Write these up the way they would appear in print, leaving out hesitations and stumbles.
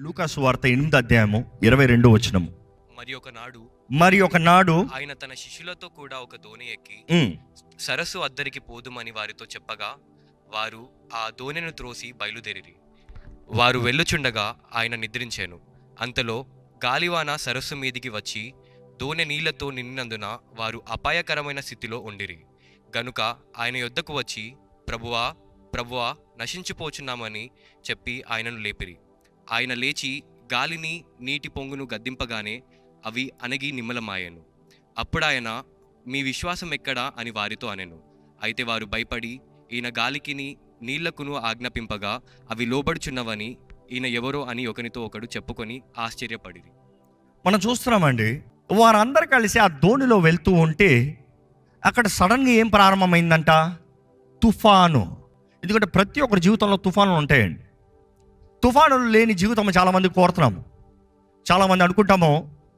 లూకాసు వార్త 8వ అధ్యాయము 22వ వచనము. మరి ఒకనాడు ఆయన తన శిష్యులతో కూడా ఒక దోణి ఎక్కి సరస్సు అద్దరికి పోదుమని వారితో చెప్పగా వారు ఆ దోణిని త్రోసి బయలుదేరిరి. వారు వెళ్ళుచుండగా ఆయన నిద్రించెను. అంతలో గాలివాన సరస్సు మీదికి వచ్చి దోణి నీళ్లతో నిండినందున వారు అపాయకరమైన స్థితిలో ఉండిరి. గనుక ఆయన యొద్దకు వచ్చి, ప్రభువా ప్రభువా, నశించిపోచున్నామని చెప్పి ఆయనను లేపిరి. ఆయన లేచి గాలిని నీటి పొంగును గద్దింపగానే అవి అణగి నిమ్మలమాయెను. అప్పుడాయన, మీ విశ్వాసం ఎక్కడా అని వారితో అనెను. అయితే వారు భయపడి ఈయన గాలికిని నీళ్లకును ఆజ్ఞాపింపగా అవి లోబడుచున్నవని, ఈయన ఎవరో అని ఒకరితో ఒకడు చెప్పుకొని ఆశ్చర్యపడిరి. మనం చూస్తున్నామండి, వారందరూ కలిసి ఆ దోణిలో వెళ్తూ ఉంటే అక్కడ సడన్గా ఏం ప్రారంభమైందంట? తుఫాను. ఎందుకంటే ప్రతి ఒక్కరి జీవితంలో తుఫానులు ఉంటాయండి. తుఫానులు లేని జీవితం చాలామంది కోరుతున్నాము. చాలామంది అనుకుంటాము,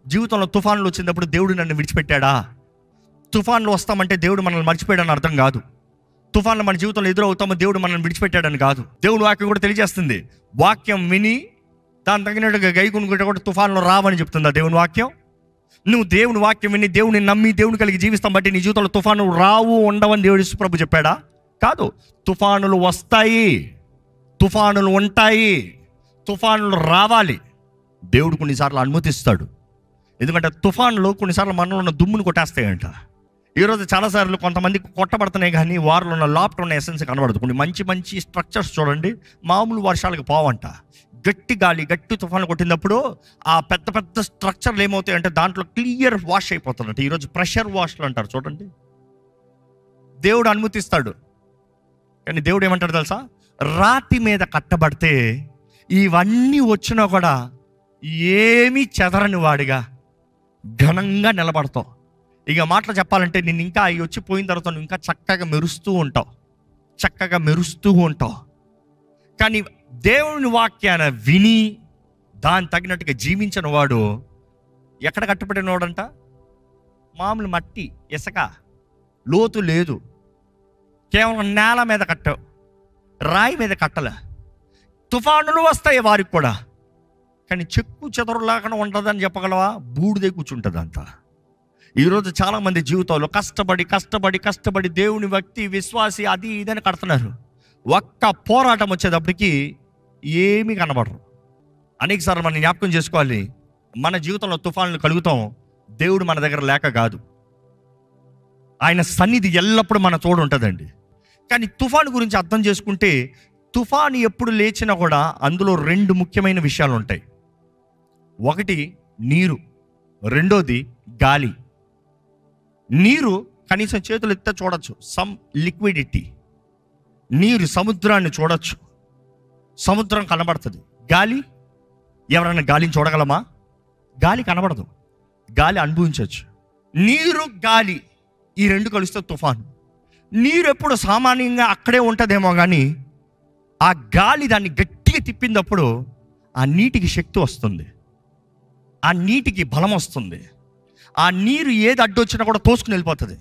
జీవితంలో తుఫానులు వచ్చినప్పుడు దేవుడు నన్ను విడిచిపెట్టాడా? తుఫాన్లు వస్తామంటే దేవుడు మనల్ని మర్చిపోయాడని అర్థం కాదు. తుఫాన్లు మన జీవితంలో ఎదురవుతామో దేవుడు మనల్ని విడిచిపెట్టాడని కాదు. దేవుడు వాక్యం కూడా తెలియజేస్తుంది. వాక్యం విని దాని తగినట్టుగా గైకొనుకుంటే కూడా తుఫాన్లు రావని చెప్తుందా దేవుని వాక్యం? నువ్వు దేవుని వాక్యం విని దేవుని నమ్మి దేవుని కలిగి జీవిస్తాం బట్టి నీ జీవితంలో తుఫానులు రావు, ఉండవని దేవుడు యేసు ప్రభు చెప్పాడా? కాదు. తుఫానులు వస్తాయి, తుఫానులు ఉంటాయి, తుఫానులు రావాలి. దేవుడు కొన్నిసార్లు అనుమతిస్తాడు. ఎందుకంటే తుఫాన్లు కొన్నిసార్లు మనలో ఉన్న దుమ్మును కొట్టేస్తాయంట. ఈరోజు చాలాసార్లు కొంతమందికి కొట్టబడుతున్నాయి, కానీ వారిలో ఉన్న లోపల ఉన్న ఎసెన్స్ కనబడదు. కొన్ని మంచి మంచి స్ట్రక్చర్స్ చూడండి, మామూలు వర్షాలకు పోవంట. గట్టి గాలి, గట్టి తుఫాను కొట్టినప్పుడు ఆ పెద్ద పెద్ద స్ట్రక్చర్లు ఏమవుతాయంటే దాంట్లో క్లియర్ వాష్ అయిపోతుందంట. ఈరోజు ప్రెషర్ వాష్లు అంటారు చూడండి. దేవుడు అనుమతిస్తాడు, కానీ దేవుడు ఏమంటాడు తెలుసా? రాతి మీద కట్టబడితే ఇవన్నీ వచ్చినా కూడా ఏమీ చెదరని వాడిగా ఘనంగా నిలబడతావు. ఇక మాటలు చెప్పాలంటే నేను ఇంకా అవి వచ్చిపోయిన తర్వాత నువ్వు ఇంకా చక్కగా మెరుస్తూ ఉంటావు, చక్కగా మెరుస్తూ ఉంటావు. కానీ దేవుని వాక్యాన్ని విని దాని తగినట్టుగా జీవించిన వాడు ఎక్కడ కట్టబడిన వాడంట? మామూలు మట్టి, ఇసుక, లోతు లేదు. కేవలం నేల మీద కట్టావు, రాయి మీద కట్టలే. తుఫానులు వస్తాయి వారికి కూడా, కానీ చెక్కు చెదరులాగా ఉండదని చెప్పగలవా? బూడిదే కూర్చుంటుంది అంతా. ఈరోజు చాలామంది జీవితంలో కష్టపడి కష్టపడి కష్టపడి దేవుని వ్యక్తి విశ్వాసి అది ఇదని కడుతున్నారు. ఒక్క పోరాటం వచ్చేటప్పటికి ఏమీ కనబడరు. అనేకసార్లు మనం జ్ఞాపకం చేసుకోవాలి, మన జీవితంలో తుఫానులు కలుగుతాం దేవుడు మన దగ్గర లేక కాదు. ఆయన సన్నిధి ఎల్లప్పుడూ మన తోడు ఉంటుందండి. కానీ తుఫాను గురించి అర్థం చేసుకుంటే, తుఫాను ఎప్పుడు లేచినా కూడా అందులో రెండు ముఖ్యమైన విషయాలు ఉంటాయి. ఒకటి నీరు, రెండోది గాలి. నీరు కనీసం చేతులు ఎత్తే చూడొచ్చు, సమ్ లిక్విడిటీ. నీరు సముద్రాన్ని చూడొచ్చు, సముద్రం కనబడుతుంది. గాలి, ఎవరైనా గాలిని చూడగలమా? గాలి కనబడదు, గాలి అనుభవించవచ్చు. నీరు, గాలి ఈ రెండు కలిస్తే తుఫాను. నీరు ఎప్పుడు సామాన్యంగా అక్కడే ఉంటుందేమో, కానీ ఆ గాలి దాన్ని గట్టిగా తిప్పినప్పుడు ఆ నీటికి శక్తి వస్తుంది, ఆ నీటికి బలం వస్తుంది. ఆ నీరు ఏది అడ్డొచ్చినా కూడా తోసుకుని వెళ్ళిపోతుంది.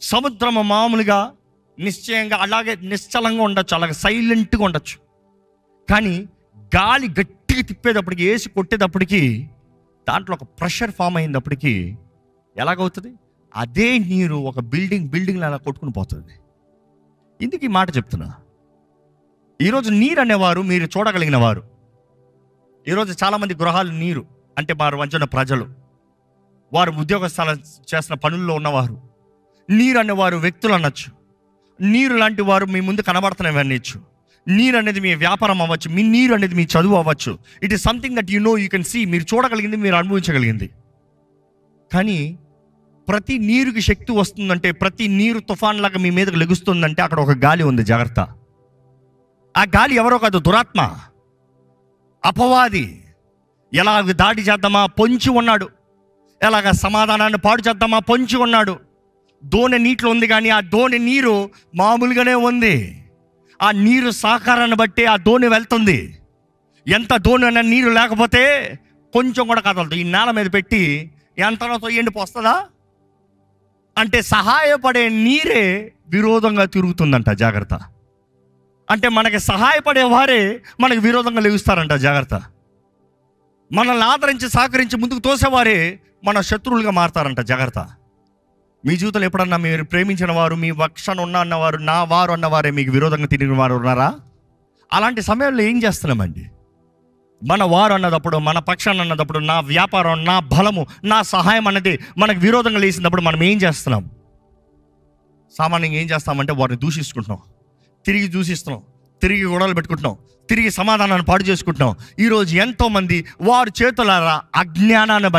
సముద్రము మామూలుగా నిశ్చయంగా అలాగే నిశ్చలంగా ఉండొచ్చు, అలాగే సైలెంట్గా ఉండొచ్చు. కానీ గాలి గట్టిగా తిప్పేటప్పటికి, వేసి కొట్టేటప్పటికి దాంట్లో ఒక ప్రెషర్ ఫామ్ అయినప్పటికీ ఎలాగవుతుంది? అదే నీరు ఒక బిల్డింగ్ అలా కొట్టుకుని పోతుంది. ఇందుకు ఈ మాట చెప్తున్నా. ఈరోజు నీరు అనేవారు మీరు చూడగలిగిన వారు. ఈరోజు చాలామంది గృహాలు నీరు అంటే వారు వంచిన ప్రజలు, వారు ఉద్యోగస్థాలు చేసిన పనుల్లో ఉన్నవారు. నీరు అనేవారు వ్యక్తులు అనొచ్చు. నీరు లాంటి వారు మీ ముందు కనబడుతున్నవి అనొచ్చు. నీరు అనేది మీ వ్యాపారం అవ్వచ్చు, మీ నీరు అనేది మీ చదువు అవ్వచ్చు. It is something that you can see. మీరు చూడగలిగింది, మీరు అనుభవించగలిగింది. కానీ ప్రతి నీరుకి శక్తి వస్తుందంటే, ప్రతి నీరు తుఫాన్ లాగా మీ మీదకి లెగుస్తుందంటే అక్కడ ఒక గాలి ఉంది, జాగ్రత్త. ఆ గాలి ఎవరో కాదు, దురాత్మ, అపవాది. ఎలాగ దాడి చేద్దామా పొంచి ఉన్నాడు, ఎలాగ సమాధానాన్ని పాడు చేద్దామా పొంచి ఉన్నాడు. దోణి నీటిలో ఉంది, కానీ ఆ దోణి నీరు మామూలుగానే ఉంది. ఆ నీరు సహకారాన్ని బట్టి ఆ దోణి వెళ్తుంది. ఎంత దోణి అన్న నీరు లేకపోతే కొంచెం కూడా కదలదు. ఈ నేల మీద పెట్టి ఎంతనో ఎండిపోస్తుందా అంటే సహాయపడే నీరే విరోధంగా తిరుగుతుందంట, జాగ్రత్త. అంటే మనకి సహాయపడే వారే మనకు విరోధంగా లెగుస్తారంట, జాగ్రత్త. మనల్ని ఆదరించి సహకరించి ముందుకు తోసేవారే మన శత్రువులుగా మారతారంట. జాగ్రత్త. మీ జీవితంలో ఎప్పుడన్నా మీరు ప్రేమించిన వారు, మీ పక్షాన ఉన్న అన్నవారు, నా వారు అన్నవారే మీకు విరోధంగా తిరిగిన వారు ఉన్నారా? అలాంటి సమయంలో ఏం చేస్తున్నామండి? మన వారు అన్నదప్పుడు, మన పక్షాన అన్నదప్పుడు, నా వ్యాపారం, నా బలము, నా సహాయం అన్నది మనకు విరోధంగా లేసినప్పుడు మనం ఏం చేస్తున్నాం? సామాన్యంగా ఏం చేస్తామంటే వారిని దూషించుకుంటున్నాం, తిరిగి దూషిస్తున్నాం, తిరిగి గొడవలు పెట్టుకుంటున్నాం, తిరిగి సమాధానాన్ని పాడు చేసుకుంటున్నాం. ఈరోజు ఎంతోమంది వారి చేతులారా అజ్ఞానాన్ని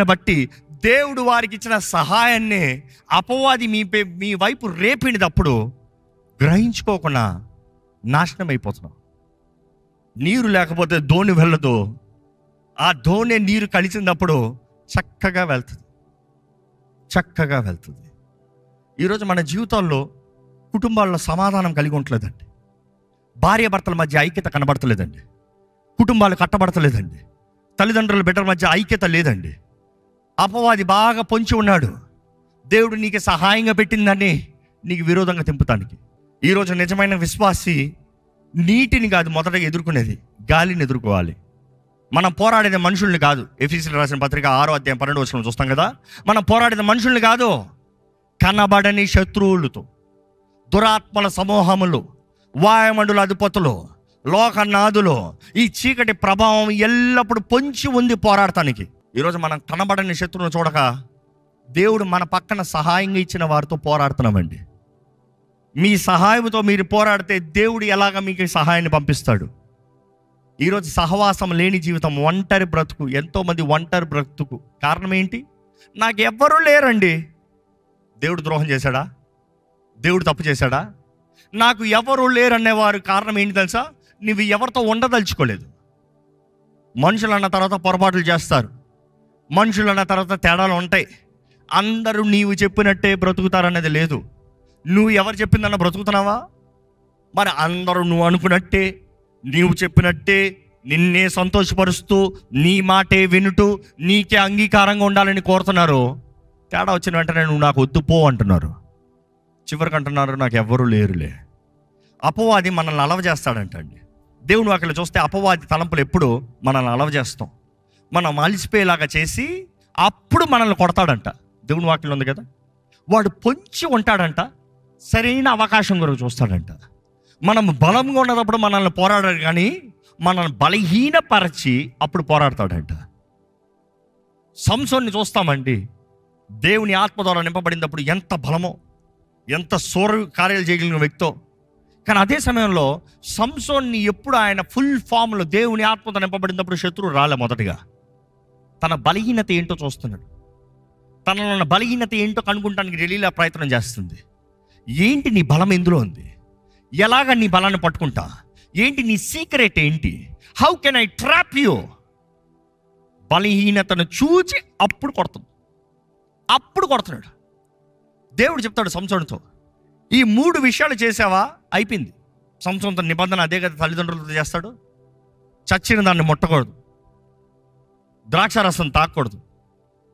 బట్టి దేవుడు వారికి ఇచ్చిన సహాయాన్ని అపవాది మీ వైపు రేపినప్పుడు గ్రహించుకోకుండా నాశనం అయిపోతున్నాం. నీరు లేకపోతే దోణి వెళ్ళదు. ఆ దోణి నీరు కలిసినప్పుడు చక్కగా వెళ్తుంది. ఈరోజు మన జీవితాల్లో కుటుంబాల్లో సమాధానం కలిగి ఉండలేదండి. భార్యాభర్తల మధ్య ఐక్యత కనబడతలేదండి. కుటుంబాలు కట్టబడతలేదండి. తల్లిదండ్రుల బిడ్డల మధ్య ఐక్యత లేదండి. అపవాది బాగా పొంచి ఉన్నాడు. దేవుడు నీకు సహాయంగా పెట్టిందని నీకు విరోధంగా తింపుతానికి. ఈరోజు నిజమైన విశ్వాసి నీటిని కాదు మొదటగా ఎదుర్కొనేది, గాలిని ఎదుర్కోవాలి. మనం పోరాడేది మనుషుల్ని కాదు. ఎఫెసీయులకు రాసిన పత్రిక 6వ అధ్యాయం 12వ వచనం చూస్తాం కదా. మనం పోరాడేది మనుషుల్ని కాదు, కనబడని శత్రువులతో, దురాత్మల సమూహములు, వాయుమండల అధిపతులు, లోకనాథులు, ఈ చీకటి ప్రభావం ఎల్లప్పుడూ పొంచి ఉంది పోరాడటానికి. ఈరోజు మనం కనబడని శత్రువును చూడక దేవుడు మన పక్కన సహాయంగా ఇచ్చిన వారితో పోరాడుతున్నామండి. మీ సహాయంతో మీరు పోరాడితే దేవుడు ఎలాగ మీకు సహాయాన్ని పంపిస్తాడు? ఈరోజు సహవాసం లేని జీవితం, ఒంటరి బ్రతుకు. ఎంతోమంది ఒంటరి బ్రతుకు కారణం ఏంటి? నాకు ఎవ్వరూ లేరండి. దేవుడు ద్రోహం చేశాడా? దేవుడు తప్పు చేశాడా? నాకు ఎవరు లేరనేవారు కారణం ఏంటి తెలుసా? నువ్వు ఎవరితో ఉండదలుచుకోలేదు. మనుషులు అన్న తర్వాత పొరపాట్లు చేస్తారు, మనుషులు అన్న తర్వాత తేడాలు ఉంటాయి. అందరూ నీవు చెప్పినట్టే బ్రతుకుతారనేది లేదు. నువ్వు ఎవరు చెప్పిందన్న బ్రతుకుతున్నావా? మరి అందరూ నువ్వు అనుకున్నట్టే, నీవు చెప్పినట్టే, నిన్నే సంతోషపరుస్తూ, నీ మాటే వినుటూ, నీకే అంగీకారంగా ఉండాలని కోరుతున్నారు. తేడా వచ్చిన వెంటనే నువ్వు నాకు వద్దు పో అంటున్నారు. చివరికి అంటున్నారు నాకు ఎవ్వరూ లేరులే. అపవాది మనల్ని అలవ చేస్తాడంటండి. దేవుని వాక్యలో చూస్తే అపవాది తలంపులు ఎప్పుడు మనల్ని అలవ చేస్తాం, మనం అలిసిపోయేలాగా చేసి అప్పుడు మనల్ని కొడతాడంట. దేవుని వాక్యంలో ఉంది కదా, వాడు పొంచి ఉంటాడంట, సరైన అవకాశం కొరకు చూస్తాడంట. మనం బలంగా ఉన్నప్పుడు మనల్ని పోరాడాడు, కానీ మనల్ని బలహీనపరచి అప్పుడు పోరాడతాడంట. సంసోన్ని చూస్తామండి, దేవుని ఆత్మ ద్వారా నింపబడినప్పుడు ఎంత బలమో, ఎంత శూర కార్యాలు చేయగలిగిన వ్యక్తో. కానీ అదే సమయంలో సంసోన్ని ఎప్పుడు ఆయన ఫుల్ ఫామ్లో దేవుని ఆత్మతో నింపబడినప్పుడు శత్రువు రాలే. మొదటిగా తన బలహీనత ఏంటో చూస్తున్నాడు. తనలో ఉన్న బలహీనత ఏంటో కనుక్కుంటానికి డెలీలా ప్రయత్నం చేస్తుంది. ఏంటి నీ బలం ఎందులో ఉంది? ఎలాగ నీ బలాన్ని పట్టుకుంటా? ఏంటి నీ సీక్రెట్ ఏంటి? How can I trap you? బలహీనతను చూచి అప్పుడు కొడుతున్నాడు. దేవుడు చెప్తాడు సంసోనుతో, ఈ 3 విషయాలు చేసావా అయిపోయింది. సంసోనుతో నిబంధన అదే కదా తల్లిదండ్రులతో చేస్తాడు. చచ్చిన దాన్ని ముట్టకూడదు, ద్రాక్షారసం తాకూడదు,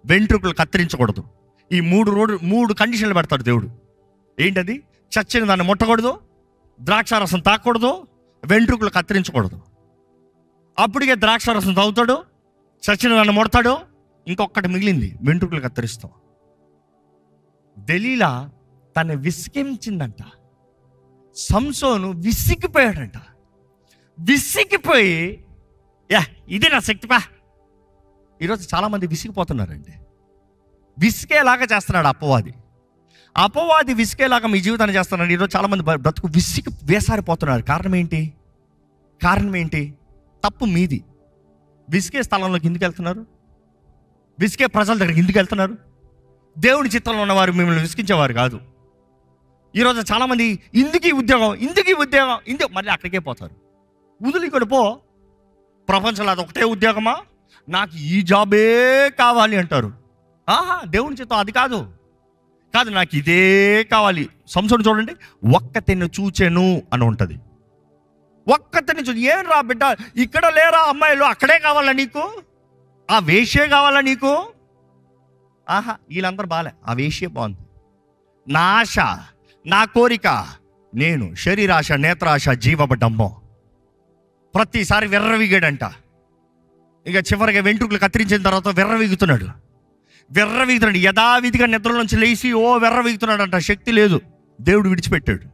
వెంట్రుకలు కత్తిరించకూడదు. ఈ 3 కండిషన్లు పెడతాడు దేవుడు. ఏంటది? చచ్చిన దాన్ని ముట్టకూడదు, ద్రాక్షారసం తాకూడదు, వెంట్రుకలు కత్తిరించకూడదు. అప్పటికే ద్రాక్షారసం తాగుతాడు, చచ్చిన దాన్ని ముడతాడు, ఇంకొకటి మిగిలింది, వెంట్రుకలు కత్తిరిస్తాం. దెలీలా తను విసిగించిందంట. సంసోను విసిగిపోయాడంట. విసిగిపోయి ఇది నా శక్తిపా. ఈరోజు చాలామంది విసిగిపోతున్నారండి. విసిగేలాగా చేస్తున్నాడు అపవాది విసిగేలాగా మీ జీవితాన్ని చేస్తున్నాడు. ఈరోజు చాలామంది బ్రతుకు విసిగి వేసారిపోతున్నారు. కారణం ఏంటి? తప్పు మీది. విసిగే స్థలంలోకి ఎందుకు వెళ్తున్నారు? విసిగే ప్రజల దగ్గరికి ఎందుకు వెళ్తున్నారు? దేవుని చిత్తంలో ఉన్నవారు మిమ్మల్ని విసిగించేవారు కాదు. ఈరోజు చాలామంది ఇందుకీ ఉద్యోగం మళ్ళీ అక్కడికే పోతారు. వదిలికొని పో. ప్రపంచంలో అది ఒకటే ఉద్యోగమా? నాకు ఈ జాబే కావాలి అంటారు. దేవుని చిత్తం అది కాదు, నాకు ఇదే కావాలి. సంసోను చూడండి, ఒక్కతిని చూచెను అని ఉంటుంది. ఒక్కతిని ఏం రా బిడ్డ, ఇక్కడ లేరా అమ్మాయిలు, అక్కడే కావాలా నీకు? ఆ వేష్యే కావాలా నీకు? వీళ్ళందరూ బాలే, ఆ వేష్యే బాగుంది. నా ఆశ, నా కోరిక, నేను శరీరాశ, నేత్రాశ, జీవబడ్డమ్మో. ప్రతిసారి విర్రవిగాడంట. ఇక చివరిగా వెంట్రుకలు కత్తిరించిన తర్వాత విర్రవీగుతున్నాడు. యథావిధిగా నిద్రలోంచి లేచి విర్రవీగుతున్నాడు అంట. శక్తి లేదు. దేవుడు విడిచిపెట్టాడు.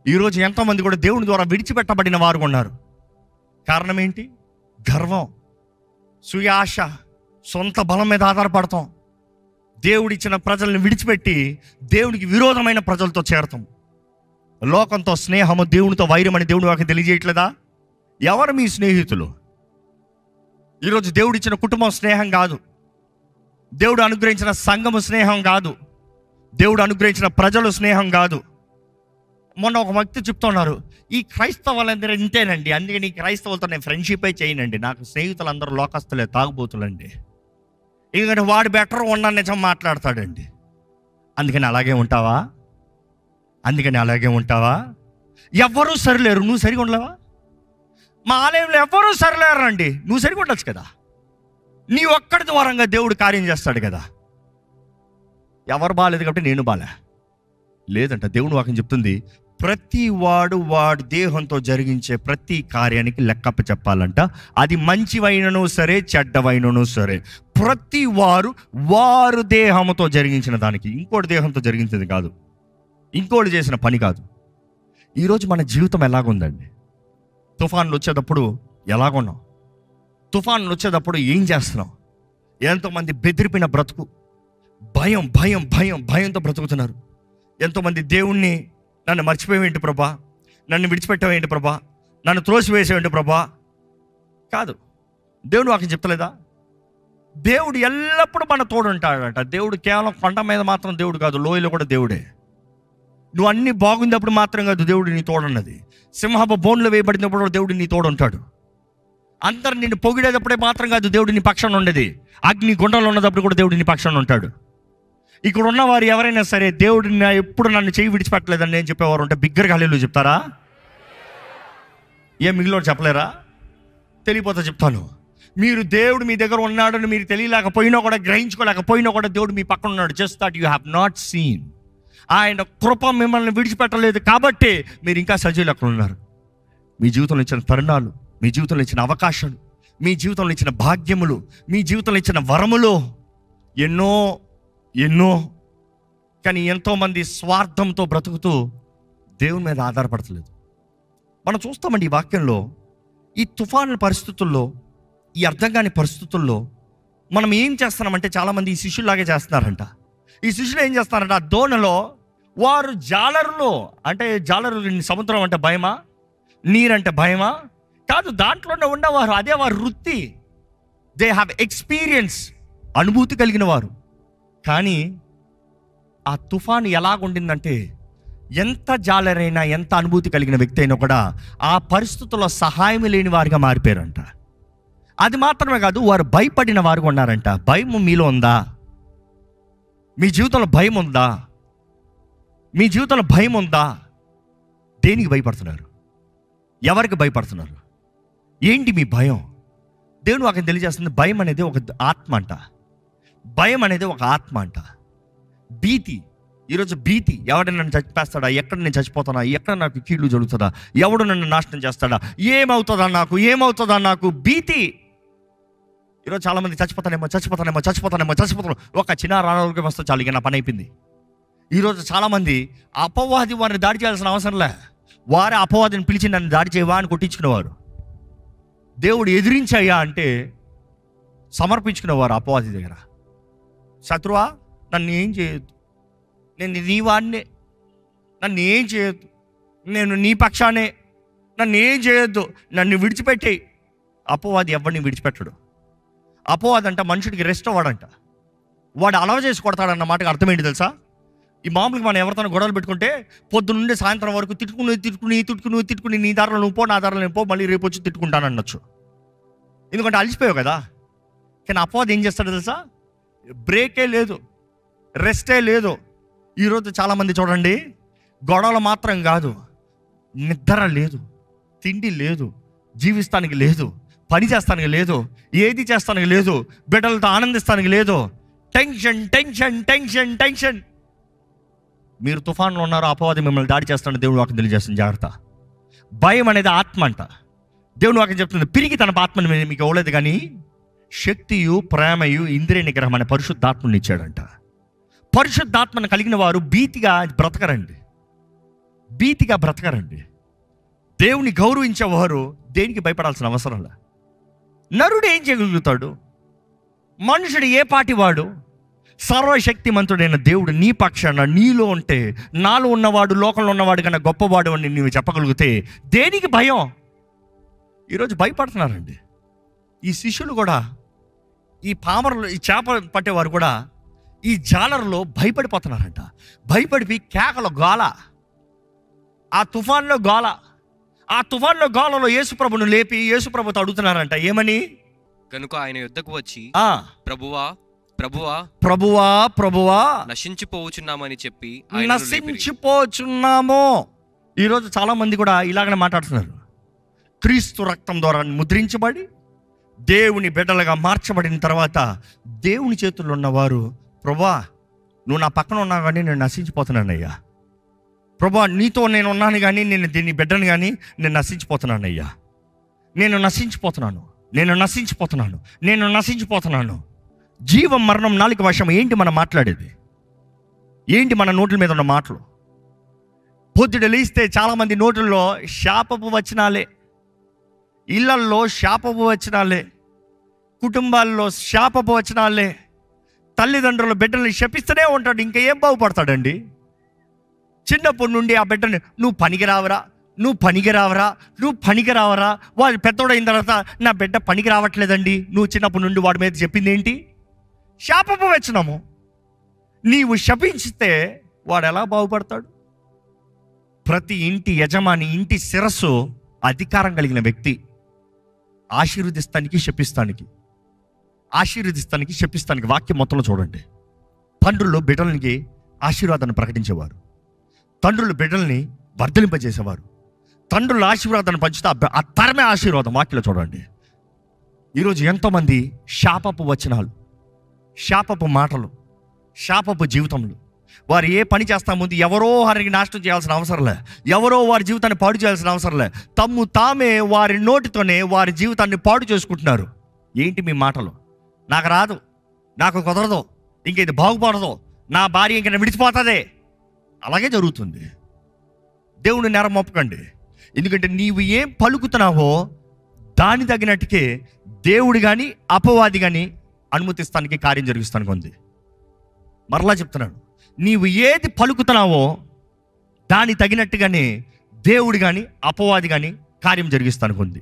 ఈరోజు ఎంతోమంది కూడా దేవుని ద్వారా విడిచిపెట్టబడిన వారు ఉన్నారు. కారణం ఏంటి? గర్వం, సుయాశ, సొంత బలం మీద ఆధారపడతాం. దేవుడిచ్చిన ప్రజల్ని విడిచిపెట్టి దేవునికి విరోధమైన ప్రజలతో చేరతాం. లోకంతో స్నేహము, దేవునితో వైరం అని దేవుని వాక్యం తెలియజేయట్లేదా? ఎవరు మీ స్నేహితులు? ఈరోజు దేవుడిచ్చిన కుటుంబం స్నేహం కాదు, దేవుడు అనుగ్రహించిన సంఘము స్నేహం కాదు, దేవుడు అనుగ్రహించిన ప్రజలు స్నేహం కాదు. మొన్న ఒక వ్యక్తి చెప్తున్నారు, ఈ క్రైస్తవులందరూ ఇంతేనండి, అందుకని ఈ క్రైస్తవులతో నేను ఫ్రెండ్షిప్ చేయనండి, నాకు స్నేహితులు అందరూ లోకస్తులే, తాగుబోతులండి, ఎందుకంటే వాడు బెటర్ ఉన్న నిజం మాట్లాడతాడండి. అందుకని అలాగే ఉంటావా? ఎవ్వరూ సరిలేరు, నువ్వు సరిగా ఉండలేవా? మా ఆలయంలో ఎవ్వరూ సరిలేరు అండి, నువ్వు సరిగా ఉండొచ్చు కదా. నీ ఒక్కడి ద్వారంగా దేవుడు కార్యం చేస్తాడు కదా. ఎవరు బాగాలేదు కాబట్టి నేను బాలే లేదంట. దేవుని వాక్యం చెప్తుంది, ప్రతి వాడు దేహంతో జరిగించే ప్రతి కార్యానికి లెక్కప్ప చెప్పాలంట. అది మంచివైనను సరే, చెడ్డవైనను సరే, ప్రతి వారు దేహంతో జరిగించిన దానికి, ఇంకోటి దేహంతో జరిగించేది కాదు, ఇంకోటి చేసిన పని కాదు. ఈరోజు మన జీవితం ఎలాగుందండి? తుఫాన్లు వచ్చేటప్పుడు ఎలాగున్నాం? తుఫాన్లు వచ్చేటప్పుడు ఏం చేస్తున్నాం? ఎంతోమంది బెదిరిపిన బ్రతుకు, భయంతో బ్రతుకుతున్నారు. ఎంతోమంది దేవుణ్ణి, నన్ను మర్చిపోయేంటి ప్రభా, నన్ను విడిచిపెట్టవేంటి ప్రభా, నన్ను త్రోసివేసేవేంటి ప్రభా. కాదు, దేవుడు వాక్యం చెప్తలేదా? దేవుడు ఎల్లప్పుడూ మన తోడు ఉంటాడట. దేవుడు కేవలం కొండ మీద మాత్రం దేవుడు కాదు, లోయలో కూడా దేవుడే. నువ్వు అన్ని బాగుందప్పుడు మాత్రం కాదు దేవుడు నీ తోడున్నది. సింహపు బోన్లో వేయబడినప్పుడు దేవుడు నీ తోడు ఉంటాడు. అందరు నిన్ను పొగిడేటప్పుడే మాత్రం కాదు దేవుడు నీ పక్షాన ఉండేది. అగ్ని గుండంలో ఉన్నప్పుడు కూడా దేవుడు నీ పక్షాన ఉంటాడు. ఇక్కడ ఉన్నవారు ఎవరైనా సరే దేవుడిని ఎప్పుడు నన్ను చేయి విడిచిపెట్టలేదని నేను చెప్పేవారు ఉంటే బిగ్గరగా హల్లెలూయా చెప్తారా? మిగిలిన చెప్పలేరా? తెలియపోతే చెప్తాను. మీరు దేవుడు మీ దగ్గర ఉన్నాడని మీరు తెలియలేకపోయినా కూడా, గ్రహించుకోలేకపోయినా కూడా దేవుడు మీ పక్కన ఉన్నాడు. Just that you have not seen. ఆయన కృప మిమ్మల్ని విడిచిపెట్టలేదు కాబట్టి మీరు ఇంకా సజీవులు అక్కడ ఉన్నారు. మీ జీవితంలో ఇచ్చిన తరుణాలు, మీ జీవితంలో ఇచ్చిన అవకాశాలు, మీ జీవితంలో ఇచ్చిన భాగ్యములు, మీ జీవితంలో ఇచ్చిన వరములు ఎన్నో. కానీ ఎంతోమంది స్వార్థంతో బ్రతుకుతూ దేవుని మీద ఆధారపడతలేదు. మనం చూస్తామండి ఈ వాక్యంలో, ఈ తుఫాను పరిస్థితుల్లో, ఈ అర్థం కాని పరిస్థితుల్లో మనం ఏం చేస్తున్నామంటే, చాలామంది ఈ శిష్యుల్లాగే చేస్తున్నారంట. ఈ శిష్యులు ఏం చేస్తున్నారంటే, ఆ దోణిలో వారు జాలరులో, అంటే జాలరు సముద్రం అంటే భయమా, నీరంటే భయమా? కాదు, దాంట్లోనే ఉన్నవారు, అదే వారు వృత్తి. దే హ్యావ్ ఎక్స్పీరియన్స్, అనుభూతి కలిగిన వారు. కానీ ఆ తుఫాను ఎలాగుండిందంటే, ఎంత జాలరైనా, ఎంత అనుభూతి కలిగిన వ్యక్తి అయినా కూడా ఆ పరిస్థితుల్లో సహాయం లేని వారిగా మారిపోయారంట. అది మాత్రమే కాదు, వారు భయపడిన వారుగా ఉన్నారంట. భయం మీలో ఉందా? మీ జీవితంలో భయం ఉందా? మీ జీవితంలో భయం ఉందా? దేనికి భయపడుతున్నారు? ఎవరికి భయపడుతున్నారు? ఏంటి మీ భయం? దేవుడు వాక్యం తెలియజేస్తుంది, భయం అనేది ఒక ఆత్మ అంట. భయం అనేది ఒక ఆత్మ అంట. భీతి, ఈరోజు భీతి, ఎవడు నన్ను చచ్చిపేస్తాడా, ఎక్కడ నేను చచ్చిపోతానా, ఎక్కడ నాకు కీళ్ళు జరుగుతుందా, ఎవడు నన్ను నాశనం చేస్తాడా, ఏమవుతుందా నాకు భీతి. ఈరోజు చాలామంది చచ్చిపోతానేమో. ఒక చిన్న అనారోగ్యం వస్తే చాలు, ఇక నా పని అయిపోయింది. ఈరోజు చాలామంది అపవాది వారిని దాడి చేయాల్సిన అవసరంలే, వారే అపవాదిని పిలిచి నన్ను దాడి చేయవా అని కొట్టించుకునేవారు. దేవుడు ఎదిరించాయా అంటే సమర్పించుకునేవారు అపవాది దగ్గర. శత్రువా, నన్ను ఏం చేయొద్దు, నేను నీ వాడినే, నన్ను ఏం చేయొద్దు, నేను నీ పక్షానే, నన్ను ఏం చేయొద్దు, నన్ను విడిచిపెట్టేయి. అపవాది ఎవరిని విడిచిపెట్టడు. అపవాది అంట మనుషుడికి రెస్ట్ అవ్వడంట. వాడు అలవ చేసి కొడతాడన్న మాటకి అర్థం ఏంటి తెలుసా? ఈ మామూలుగా మనం ఎవరితో గొడవలు పెట్టుకుంటే పొద్దున్నుండి సాయంత్రం వరకు తిట్టుకుని నీ దారిలో నువ్వు పో, నా దారిలో నేను పో, మళ్ళీ రేపు వచ్చి తిట్టుకుంటాను అనొచ్చు, ఎందుకంటే అలసిపోయావు కదా. కానీ అపవాది ఏం చేస్తాడు తెలుసా? బ్రేకే లేదు, రెస్టే లేదు. ఈరోజు చాలామంది చూడండి, గొడవలు మాత్రం కాదు, నిద్ర లేదు, తిండి లేదు, జీవిస్తానికి లేదు, పని చేస్తానికి లేదు, ఏది చేస్తానికి లేదు, బిడ్డలతో ఆనందిస్తానికి లేదు. టెన్షన్. మీరు తుఫాన్లో ఉన్నారు, అపవాది మిమ్మల్ని దాడి చేస్తాను దేవుడు వాక్యం తెలియజేస్తుంది, జాగ్రత్త. భయం అనేది ఆత్మ అంట. దేవుని వాక్యం చెప్తుంది, పిరికి తన ఆత్మని మీకు ఇవ్వలేదు కానీ శక్తియు ప్రేమయు ఇంద్రియ నిగ్రహం అనే పరిశుద్ధాత్మని ఇచ్చాడంట. పరిశుద్ధాత్మను కలిగిన వారు భీతిగా బ్రతకరండి. దేవుని గౌరవించేవారు దేనికి భయపడాల్సిన అవసరం లే. నరుడు ఏం చేయగలుగుతాడు? మనుషుడు ఏ పాటి వాడు? సర్వశక్తిమంతుడైన దేవుడు నీ పక్షాన నీలో ఉంటే, నాలో ఉన్నవాడు లోకంలో ఉన్నవాడు కన్నా గొప్పవాడు అని నువ్వు చెప్పగలిగితే దేనికి భయం? ఈరోజు భయపడుతున్నారండి. ఈ శిష్యులు కూడా, ఈ పామరులు, ఈ చేప పట్టేవారు కూడా ఈ జాలరులో భయపడిపోతున్నారంట. భయపడిపోయి కేకల గోల, ఆ తుఫాన్లో గోలలో యేసుప్రభును లేపి యేసుప్రభుతో అడుగుతున్నారంట, ఏమని? కనుక ఆయన యుద్ధకు వచ్చి, ప్రభువా నశించిపోవచ్చున్నామని చెప్పి, నశించిపోచున్నామో. ఈరోజు చాలా మంది కూడా ఇలాగనే మాట్లాడుతున్నారు. క్రీస్తు రక్తం ద్వారా ముద్రించబడి దేవుని బిడ్డలుగా మార్చబడిన తర్వాత దేవుని చేతుల్లో ఉన్నవారు, ప్రభువా నువ్వు నా పక్కన ఉన్నావు కానీ నేను నశించిపోతున్నానయ్యా, ప్రభువా నీతో నేను ఉన్నాను కానీ నేను దీన్ని బిడ్డను కానీ నేను నశించిపోతున్నానయ్యా, నేను నశించిపోతున్నాను. జీవం మరణం నాలుక వశం. ఏంటి మనం మాట్లాడేది? ఏంటి మన నోట్ల మీద ఉన్న మాటలు? పొద్దుట లేస్తే చాలామంది నోటుల్లో శాపపు వచనాలే, ఇళ్లల్లో శాపపు వచనాలే, కుటుంబాల్లో శాపపు వచనాలే. తల్లిదండ్రులు బిడ్డల్ని శపిస్తూనే ఉంటాడు. ఇంకా ఏం బాగుపడతాడండి? చిన్నప్పటి నుండి ఆ బిడ్డని నువ్వు పనికి రావరా. వాడు పెద్దోడైన తర్వాత నా బిడ్డ పనికి రావట్లేదండి, నువ్వు చిన్నప్పటి నుండి వాడి మీద చెప్పింది ఏంటి? శాపపు వచనము. నీవు శపించితే వాడు ఎలా బాగుపడతాడు? ప్రతి ఇంటి యజమాని, ఇంటి శిరస్సు అధికారం కలిగిన వ్యక్తి. ఆశీర్వదిస్తానికి శపిస్తానికి వాక్యం మొత్తంలో చూడండి. తండ్రులు బిడ్డలకి ఆశీర్వాదాన్ని ప్రకటించేవారు, తండ్రులు బిడ్డల్ని వర్ధలింపజేసేవారు. తండ్రుల ఆశీర్వాదాన్ని పంచుతా ఆ తరమే ఆశీర్వాదం. వాక్యంలో చూడండి. ఈరోజు ఎంతోమంది శాపపు వచనాలు, శాపపు మాటలు, శాపపు జీవితంలో. వారు ఏ పని చేస్తా ముందు ఎవరో వారికి నాశనం చేయాల్సిన అవసరం లే, ఎవరో వారి జీవితాన్ని పాడు చేయాల్సిన అవసరం లే. తామే వారి నోటితోనే వారి జీవితాన్ని పాడు చేసుకుంటున్నారు. ఏంటి మీ మాటలు? నాకు రాదు, నాకు కుదరదు, ఇంక ఇది బాగుపడదు, నా భార్య ఇంక విడిచిపోతుంది. అలాగే జరుగుతుంది. దేవుని నేరం ఒప్పుకోండి. ఎందుకంటే నీవు ఏం పలుకుతున్నావో దాని తగినట్టుకే దేవుడు కానీ అపవాది కానీ అనుమతిస్తానికి, కార్యం జరిగిస్తానికి ఉంది. మరలా చెప్తున్నాను, నీవు ఏది పలుకుతున్నావో దాని తగినట్టుగానే దేవుడు కానీ అపవాది కానీ కార్యం జరిగిస్తానికి ఉంది.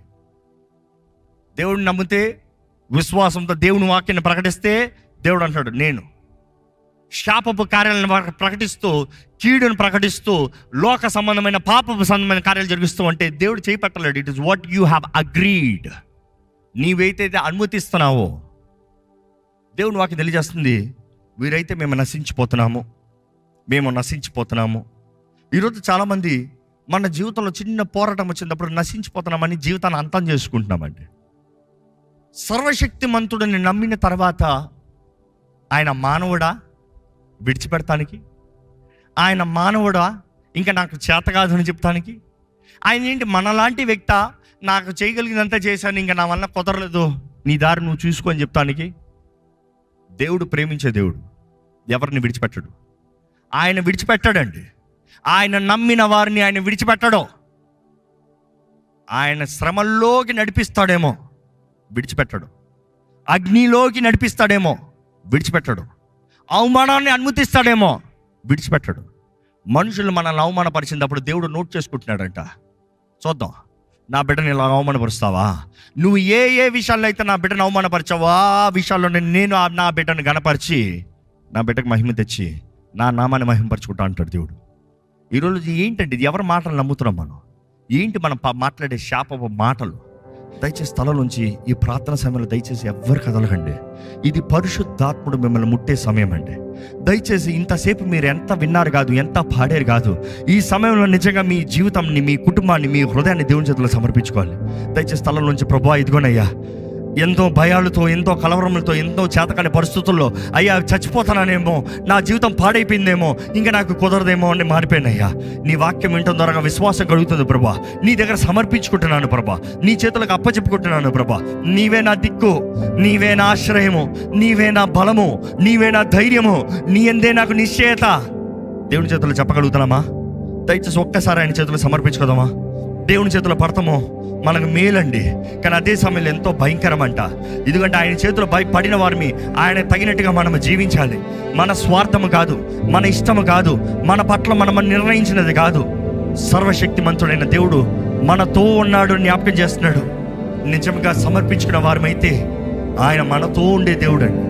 దేవుడిని నమ్మితే, విశ్వాసంతో దేవుని వాక్యాన్ని ప్రకటిస్తే దేవుడు అంటాడు, నేను శాపపు కార్యాలను ప్రకటిస్తూ, కీడును ప్రకటిస్తూ, లోక సంబంధమైన పాపపు సంబంధమైన కార్యాలు జరిగిస్తూ అంటే దేవుడు చేపట్టలేడు. It is what you have agreed. నీవైతే అనుమతిస్తున్నావో దేవుని వాక్యం తెలియజేస్తుంది, వీరైతే మేము నశించిపోతున్నాము. ఈరోజు చాలామంది మన జీవితంలో చిన్న పోరాటం వచ్చినప్పుడు నశించిపోతున్నామని జీవితాన్ని అంతం చేసుకుంటున్నామండి. సర్వశక్తిమంతుడిని నమ్మిన తర్వాత ఆయన మానవుడా విడిచిపెడతానికి? ఆయన మానవుడా ఇంకా నాకు చేత కాదు అని చెప్తానికి? ఆయన ఏంటి మనలాంటి వ్యక్త? నాకు చేయగలిగినంత చేశాను, ఇంకా నా వల్ల కుదరలేదు, నీ దారి నువ్వు చూసుకొని చెప్తానికి? దేవుడు ప్రేమించే దేవుడు ఎవరిని విడిచిపెట్టడు. ఆయన విడిచిపెట్టాడండి. ఆయన నమ్మిన వారిని ఆయన విడిచిపెట్టడు. ఆయన శ్రమల్లోకి నడిపిస్తాడేమో, విడిచిపెట్టడు. అగ్నిలోకి నడిపిస్తాడేమో, విడిచిపెట్టడు. అవమానాన్ని అనుమతిస్తాడేమో, విడిచిపెట్టడు. మనుషులు మనల్ని అవమానపరిచినప్పుడు దేవుడు నోట్ చేసుకుంటున్నాడంట. చూద్దాం, నా బిడ్డని ఇలా అవమానపరుస్తావా? నువ్వు ఏ విషయాల్లో అయితే నా బిడ్డను అవమానపరిచావో ఆ విషయాల్లో నేను నా బిడ్డను గణపరిచి నా బిడ్డకు మహిమ తెచ్చి నా నామాన్ని మహిమపరచుకుంటా అంటాడు దేవుడు. ఈరోజు ఏంటంటే ఇది ఎవరి మాటలు నమ్ముతున్నాం మనం? ఏంటి మనం మాట్లాడే శాపపు మాటలు? దయచేసి స్థలం నుంచి ఈ ప్రార్థన సమయంలో దయచేసి ఎవ్వరు కదలకండి. ఇది పరిశుద్ధాత్ముడు మిమ్మల్ని ముట్టే సమయం అండి. దయచేసి ఇంతసేపు మీరు ఎంత విన్నారు కాదు, ఎంత పాడారు కాదు. ఈ సమయంలో నిజంగా మీ జీవితాన్ని, మీ కుటుంబాన్ని, మీ హృదయాన్ని దేవుని చేతుల్లో సమర్పించుకోవాలి. దయచేసి స్థలం నుంచి, ప్రభువా ఇదిగోనయ్యా ఎంతో భయాలతో, ఎంతో కలవరములతో, ఎంతో చేతకాని పరిస్థితుల్లో అయ్యా చచ్చిపోతానేమో, నా జీవితం పాడైపోయిందేమో, ఇంకా నాకు కుదరదేమో అని మారిపోయినయ్యా. నీ వాక్యం వింటం ద్వారా విశ్వాసం కలుగుతుంది ప్రభా. నీ దగ్గర సమర్పించుకుంటున్నాను ప్రభా, నీ చేతులకు అప్పచెప్పుకుంటున్నాను ప్రభా. నీవే నా దిక్కు, నీవే నా ఆశ్రయము, నీవే నా బలము, నీవే నా ధైర్యము, నీ అందే నాకు నిశ్చయత. దేవుని చేతులు చెప్పగలుగుతామా? దయచేసి ఒక్కసారి ఆయన చేతులు సమర్పించుకోదామా? దేవుని చేతులు పడతామో మనకు మేలండి, కానీ అదే సమయంలో ఎంతో భయంకరమంట. ఎందుకంటే ఆయన చేతులు పడిన వారిని ఆయన తగినట్టుగా మనం జీవించాలి. మన స్వార్థము కాదు, మన ఇష్టము కాదు, మన పట్ల మనం నిర్ణయించినది కాదు. సర్వశక్తిమంతుడైన దేవుడు మనతో ఉన్నాడు, జ్ఞాపకం చేస్తున్నాడు. నిజంగా సమర్పించుకున్న వారమైతే ఆయన మనతో ఉండే దేవుడు అండి.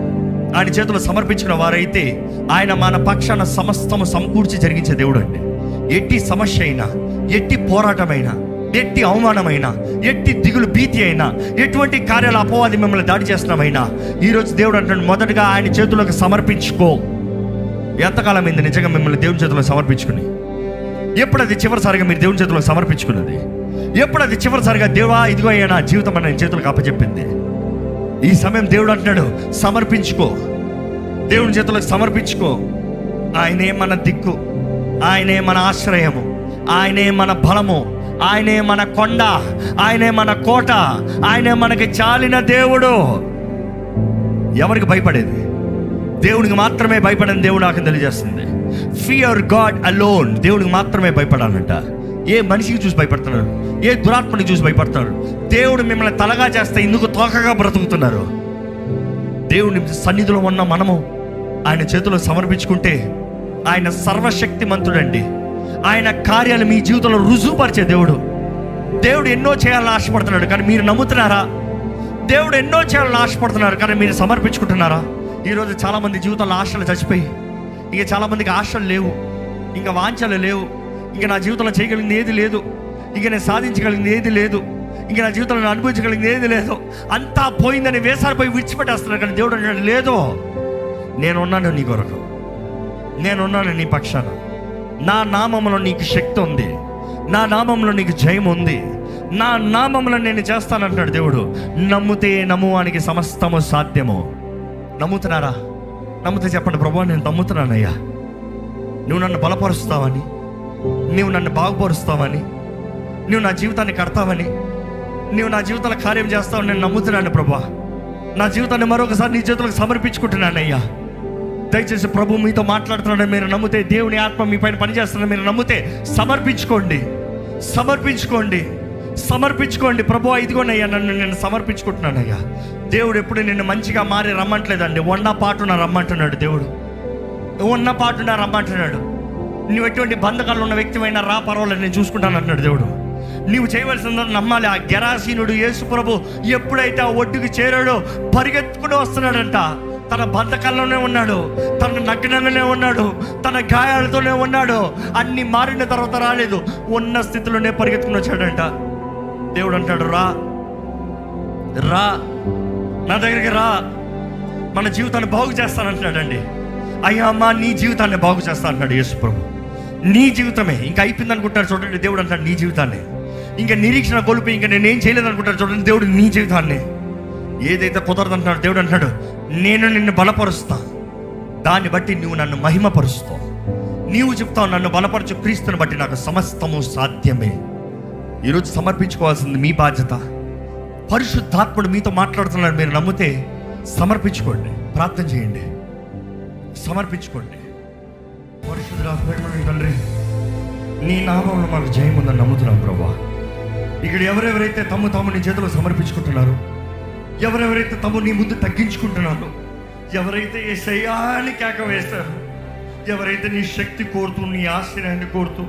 ఆయన చేతులు సమర్పించుకున్న వారైతే ఆయన మన పక్షాన సమస్తము సమకూర్చి జరిగించే దేవుడు అండి. ఎట్టి సమస్య అయినా, ఎట్టి పోరాటమైనా, ఎట్టి అవమానమైనా, ఎట్టి దిగులు భీతి అయినా, ఎటువంటి కార్యాల అపవాది మిమ్మల్ని దాడి చేస్తున్నామైనా, ఈరోజు దేవుడు అంటాడు మొదటగా ఆయన చేతులకు సమర్పించుకో. ఎంతకాలం అయింది నిజంగా మిమ్మల్ని దేవుని చేతులకు సమర్పించుకుని? ఎప్పుడు అది చివరిసారిగా మీరు దేవుని చేతులకు సమర్పించుకున్నది? ఎప్పుడు అది చివరిసారిగా దేవా ఇదిగో అయ్యా నా జీవితం అని చేతులకు అప్పచెప్పింది? ఈ సమయం దేవుడు అంటున్నాడు సమర్పించుకో, దేవుని చేతులకు సమర్పించుకో. ఆయనే మన దిక్కు, ఆయనే మన ఆశ్రయము, ఆయనే మన బలము, ఆయనే మన కొండ, ఆయనే మన కోట, ఆయనే మనకి చాలిన దేవుడు. ఎవరికి భయపడేది? దేవుడికి మాత్రమే భయపడని దేవుడు నాకు తెలియజేస్తుంది. Fear God alone. దేవుడికి మాత్రమే భయపడాలంట. ఏ మనిషికి చూసి భయపడుతున్నారు? ఏ దురాత్మని చూసి భయపడుతున్నారు? దేవుడు మిమ్మల్ని తలగా చేస్తే ఇందుకు తోకగా బ్రతుకుతున్నారు. దేవుని సన్నిధిలో ఉన్న మనము ఆయన చేతుల్లో సమర్పించుకుంటే ఆయన సర్వశక్తిమంతుడండి. ఆయన కార్యాలు మీ జీవితంలో రుజువుపరిచే దేవుడు. దేవుడు ఎన్నో చేయాలని ఆశపడుతున్నాడు, కానీ మీరు నమ్ముతున్నారా? దేవుడు ఎన్నో చేయాలని ఆశపడుతున్నారు, కానీ మీరు సమర్పించుకుంటున్నారా? ఈరోజు చాలామంది జీవితంలో ఆశలు చచ్చిపోయి, ఇంకా చాలామందికి ఆశలు లేవు, ఇంకా వాంఛలు లేవు. ఇంకా నా జీవితంలో చేయగలిగింది ఏది లేదు, ఇంకా నేను సాధించగలిగింది ఏది లేదు, ఇంకా నా జీవితంలో నేను అనుభవించగలిగింది ఏది లేదు, అంతా పోయిందని వేసారిపోయి విడిచిపెట్టేస్తున్నారు. కానీ దేవుడు అన్నాడు లేదు, నేనున్నాను నీ కొరకు, నేనున్నాను నీ పక్షాన. నా నామంలో నీకు శక్తి ఉంది, నా నామంలో నీకు జయం ఉంది, నా నామంలో నేను చేస్తానంటున్నాడు దేవుడు. నమ్మితే నమ్మువానికి సమస్తము సాధ్యము. నమ్ముతున్నారా? నమ్మితే చెప్పండి, ప్రభువా నేను నమ్ముతున్నానయ్యా, నువ్వు నన్ను బలపరుస్తావని, నువ్వు నన్ను బాగుపరుస్తావని, నువ్వు నా జీవితాన్ని కడతావని, నువ్వు నా జీవితంలో కార్యం చేస్తావని నేను నమ్ముతున్నాను ప్రభువా. నా జీవితాన్ని మరొకసారి నీ చేతులకు సమర్పించుకుంటున్నానయ్యా. దయచేసి ప్రభు మీతో మాట్లాడుతున్నాడు. మీరు నమ్మితే, దేవుని ఆత్మ మీ పైన పనిచేస్తున్నాడు, మీరు నమ్మితే సమర్పించుకోండి, సమర్పించుకోండి, సమర్పించుకోండి. ప్రభు ఇదిగోనయ్యా నన్ను నేను సమర్పించుకుంటున్నానయ్యా. దేవుడు ఎప్పుడు నిన్ను మంచిగా మారి రమ్మంటలేదండి, ఉన్న పాటున రమ్మంటున్నాడు దేవుడు. ఉన్న పాటున రమ్మంటున్నాడు. నువ్వు ఎటువంటి బంధకాలు ఉన్న వ్యక్తివైనా రా, పర్వాలేదు నేను చూసుకుంటాను అంటున్నాడు దేవుడు. నీవు చేయవలసిందని నమ్మాలి. ఆ గెరాసీనుడు యేసు ప్రభు ఎప్పుడైతే ఆ ఒడ్డుకు చేరాడో పరిగెత్తుకుని వస్తున్నాడంట. తన బంధకాల్లోనే ఉన్నాడు, తన నగ్నంగానే ఉన్నాడు, తన గాయాలతోనే ఉన్నాడు. అన్ని మారిన తర్వాత రాలేదు, ఉన్న స్థితిలోనే పరిగెత్తుకుని వచ్చాడంట. దేవుడు అంటాడు రా, రా నా దగ్గరికి రా, మన జీవితాన్ని బాగు చేస్తానంటున్నాడండి. అయ్యా అమ్మా నీ జీవితాన్ని బాగు చేస్తా అంటున్నాడు యేసు ప్రభు. నీ జీవితమే ఇంకా అయిపోయింది అనుకుంటారు చూడండి, దేవుడు అంటాడు నీ జీవితాన్ని. ఇంకా నిరీక్షణ కోల్పోయి ఇంకా నేనేం చేయలేదు అనుకుంటారు చూడండి, దేవుడు నీ జీవితాన్ని. ఏదైతే కుదరదు అంటున్నాడు దేవుడు అంటాడు నేను నిన్ను బలపరుస్తా, దాన్ని బట్టి నువ్వు నన్ను మహిమపరుస్తావు. నీవు చెప్తావు నన్ను బలపరచు క్రీస్తుని బట్టి నాకు సమస్తము సాధ్యమే. ఈరోజు సమర్పించుకోవాల్సింది మీ బాధ్యత. పరిశుద్ధాత్ముడు మీతో మాట్లాడుతున్నాడు, మీరు నమ్మితే సమర్పించుకోండి, ప్రార్థన చేయండి, సమర్పించుకోండి. పరిశుద్ధాత్మ తండ్రి నీ నామంలో మాకు జయం ఉందని నమ్ముతున్నాం ప్రభా. ఇక్కడ ఎవరెవరైతే తమ్ము నీ చేతిలో సమర్పించుకుంటున్నారు, ఎవరెవరైతే తమ్ము నీ ముందు తగ్గించుకుంటున్నారో, ఎవరైతే యేసయ్యా అని కేక వేస్తారు, ఎవరైతే నీ శక్తి కోరుతూ, నీ ఆశ్రయాన్ని కోరుతూ,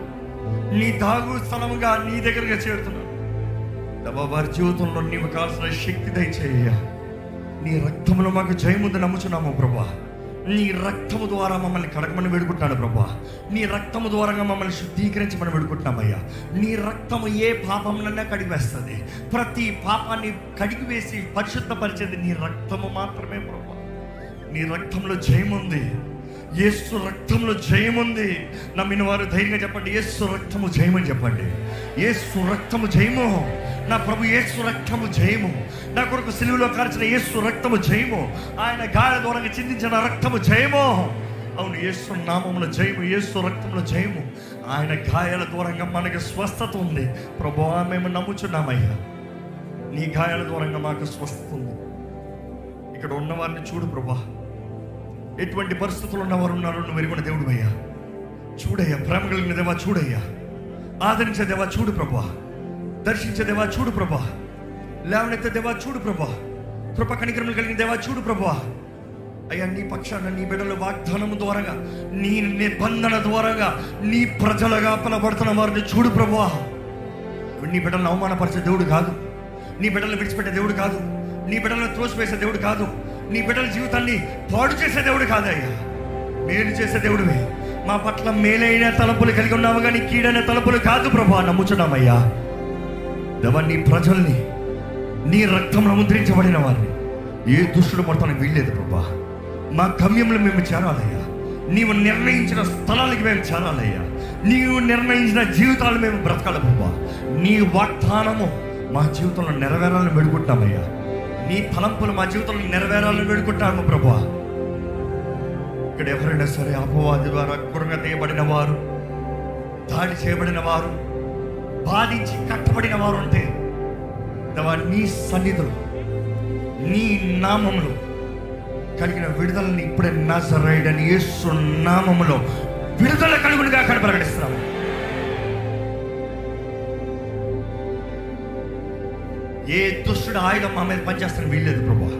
నీ దాగు స్థలముగా నీ దగ్గరగా చేరుతున్నారు, వారి జీవితంలో నీవు కావాల్సిన శక్తి దయచేయ. నీ రక్తంలో మాకు జయం ఉందని నమ్ముచున్నాము ప్రభా. నీ రక్తము ద్వారా మమ్మల్ని కడగమని వేడుకుంటున్నాను ప్రభా. నీ రక్తము ద్వారా మమ్మల్ని శుద్ధీకరించి మనం వేడుకుంటున్నామయ్యా. నీ రక్తము ఏ పాపంలోనే కడిగివేస్తుంది. ప్రతి పాపాన్ని కడిగివేసి పరిశుద్ధపరిచేది నీ రక్తము మాత్రమే ప్రభా. నీ రక్తంలో జయం ఉంది, యేసు రక్తంలో జయం ఉంది. నమ్మిన వారు ధైర్యంగా చెప్పండి, యేసు రక్తము జయమని చెప్పండి. యేసు రక్తము జయము. నా ప్రభు యేసు రక్తము జయము, నా కొరకు సిలువలో కార్చిన యేసు రక్తము జయము, ఆయన గాయాల ద్వారా చిందించిన రక్తము జయము. అవును, యేసు నామములో జయము, యేసు రక్తంలో జయము. ఆయన గాయాల దూరంగా మనకి స్వస్థత ఉంది. ప్రభువా, మేము నమ్ముచున్నామయ్యా, నీ గాయాల దూరంగా మాకు స్వస్థత ఉంది. ఇక్కడ ఉన్నవారిని చూడు ప్రభా, ఎటువంటి పరిస్థితులు ఉన్నవారు ఉన్నారో నువ్వు ఎరుగున దేవుడు అయ్యా. చూడయ్యా, ప్రేమ కలిగిన దేవా చూడయ్యా, ఆదరించే దేవా చూడు ప్రభా, దర్శించే దేవా చూడు ప్రభా, లేవనెత్తే దేవా చూడు ప్రభా, కృప కనికరములు కలిగిన దేవా చూడు ప్రభా. అయ్యా, నీ పక్షాన నీ బిడ్డల వాగ్దానము ద్వారాగా, నీ నిబంధన ద్వారాగా నీ ప్రజలుగా పిలబడుతున్న వారిని చూడు ప్రభా. నీ బిడ్డలను అవమానపరిచే దేవుడు కాదు, నీ బిడ్డలను విడిచిపెట్టే దేవుడు కాదు, నీ బిడ్డలను త్రోసివేసే దేవుడు కాదు, నీ బిడ్డల జీవితాన్ని పాడు చేసే దేవుడు కాదయ్యా, మేలు చేసే దేవుడివే. మా పట్ల మేలైన తలపులు కలిగి ఉన్నావు కానీ కీడైన తలపులు కాదు ప్రభా. నమ్ముచున్నామయ్యా దేవా, నీ ప్రజల్ని నీ రక్తంలో ముద్రించబడిన వారిని ఏ దుష్టుడు మొత్తానికి వీల్లేదు ప్రభా. మా గమ్యంలో మేము చేరాలయ్యా, నీవు నిర్ణయించిన స్థలాలకి మేము చేరాలయ్యా, నీవు నిర్ణయించిన జీవితాలు మేము బ్రతకాలి ప్రభా. నీ వాగ్దానము మా జీవితంలో నెరవేరాలని వేడుకుంటామయ్యా, నీ తలంపులు మా జీవితంలో నెరవేరాలని వేడుకుంటాము ప్రభా. ఇక్కడ ఎవరైనా సరే అపవాది ద్వారా కురంగతీయబడిన వారు, దాడి చేయబడిన వారు, బాధించి కట్టబడిన వారు ఉంటే దేవా, నీ సన్నిధిలో నీ నామములో కలిగిన విడుదలని ఇప్పుడే నజరేయుడైన యేసు నామములో విడుదల కలుగునుగా అక్కడ ప్రకటిస్తున్నాము. ఏ దుష్టుడు ఆయుధం మా మీద పనిచేస్తాను వీల్లేదు ప్రభా.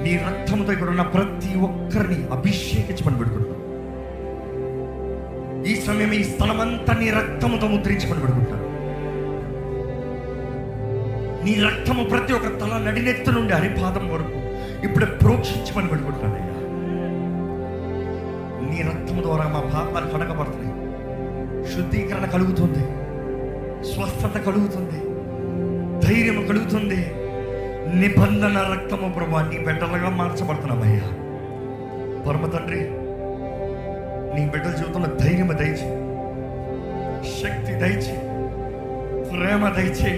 నీ రక్తంతో ఇక్కడ ఉన్న ప్రతి ఒక్కరిని అభిషేకించమని పెడుకుంటున్నాం. ఈ సమయం ఈ స్థలమంతా నీ రక్తముతో ముద్రించమని పెడుకుంటాను. నీ రక్తము ప్రతి ఒక్క తల నడినెత్తు నుండి హరిపాదం వరకు ఇప్పుడే ప్రోక్షించమని పెడుకుంటానయ్యా. నీ రక్తము ద్వారా మా పాపాలు కడగబడుతున్నాయి, శుద్ధీకరణ కలుగుతుంది, స్వస్థత కలుగుతుంది, ధైర్యం కలుగుతుంది. నిబంధన రక్తము ప్రభా, నీ బిడ్డలుగా మార్చబడుతున్నామయ్యా. పరమ తండ్రి, నీ బిడ్డల జీవితంలో ధైర్యం దయచి, శక్తి దయచి, ప్రేమ దయచి,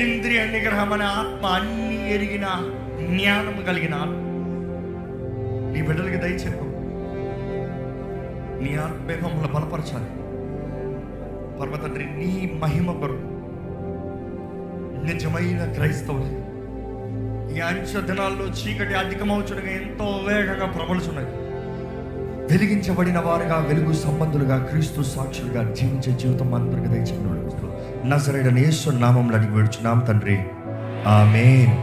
ఇంద్రియ నిగ్రహం అనే ఆత్మ అన్ని ఎరిగిన జ్ఞానం కలిగిన నీ బిడ్డలకి దయచేపు. నీ ఆత్మే మమ్మల్ని బలపరచాలి పరమ తండ్రి. నీ మహిమ కొరకు నిజమైన క్రైస్తవులు ఈ అంచె దినాల్లో చీకటి అధికమవుచుండగా ఎంతో వేగంగా ప్రబలుచున్నది. వెలిగించబడిన వారుగా, వెలుగు సంబంధులుగా, క్రీస్తు సాక్షులుగా జీవించే జీవితం అందరికీ దయచేసి నజరేయుడైన యేసు నామములో అడిగి వేడుచున్నాం తండ్రి, ఆమేన్.